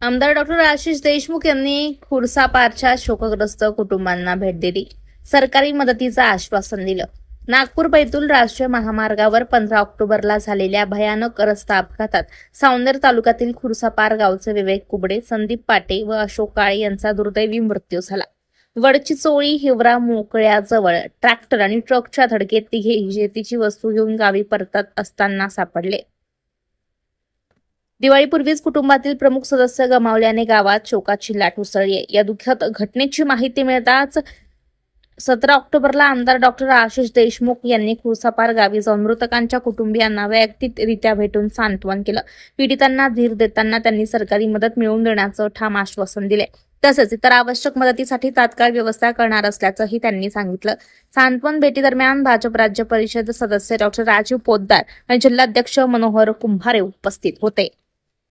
आमदार डॉक्टर आशिष देशमुख यांनी खुरसापारच्या शोकग्रस्त कुटुंबांना भेट दिली. सरकारी मदतीचं आश्वासन दिलं. नागपूर बैतूल राष्ट्रीय महामार्गावर 15 ऑक्टोबरला झालेल्या भयानक रस्ता अपघातात सावनेर तालुक्यातील खुरसापार गावचे विवेक कुबडे, संदीप पाटे व अशोक काळे यांचा दुर्दैवी मृत्यू झाला. वडचिचोळी हिवरा मोकळ्याजवळ ट्रॅक्टर आणि ट्रकच्या धडकेत तिघेही शेतीची वस्तू घेऊन गावी परतत असताना सापडले. दिवाळीपूर्वीच कुटुंबातील प्रमुख सदस्य गमावल्याने गावात शोकाची लाट उसळली. या दुःखद घटनेची माहिती मिळताच 17 ऑक्टोबरला आमदार डॉक्टर आशिष देशमुख यांनी खुरसापार गावी जाऊन मृतकांच्या कुटुंबियांना वैयक्तिकरित्या भेटून सांत्वन केलं. पीडितांना धीर देताना त्यांनी सरकारी मदत मिळवून देण्याचं ठाम आश्वासन दिले. तसेच इतर आवश्यक मदतीसाठी तात्काळ व्यवस्था करणार असल्याचंही त्यांनी सांगितलं. सांत्वन भेटीदरम्यान भाजप राज्य परिषद सदस्य डॉक्टर राजीव पोद्दार आणि जिल्हाध्यक्ष मनोहर कुंभारे उपस्थित होते.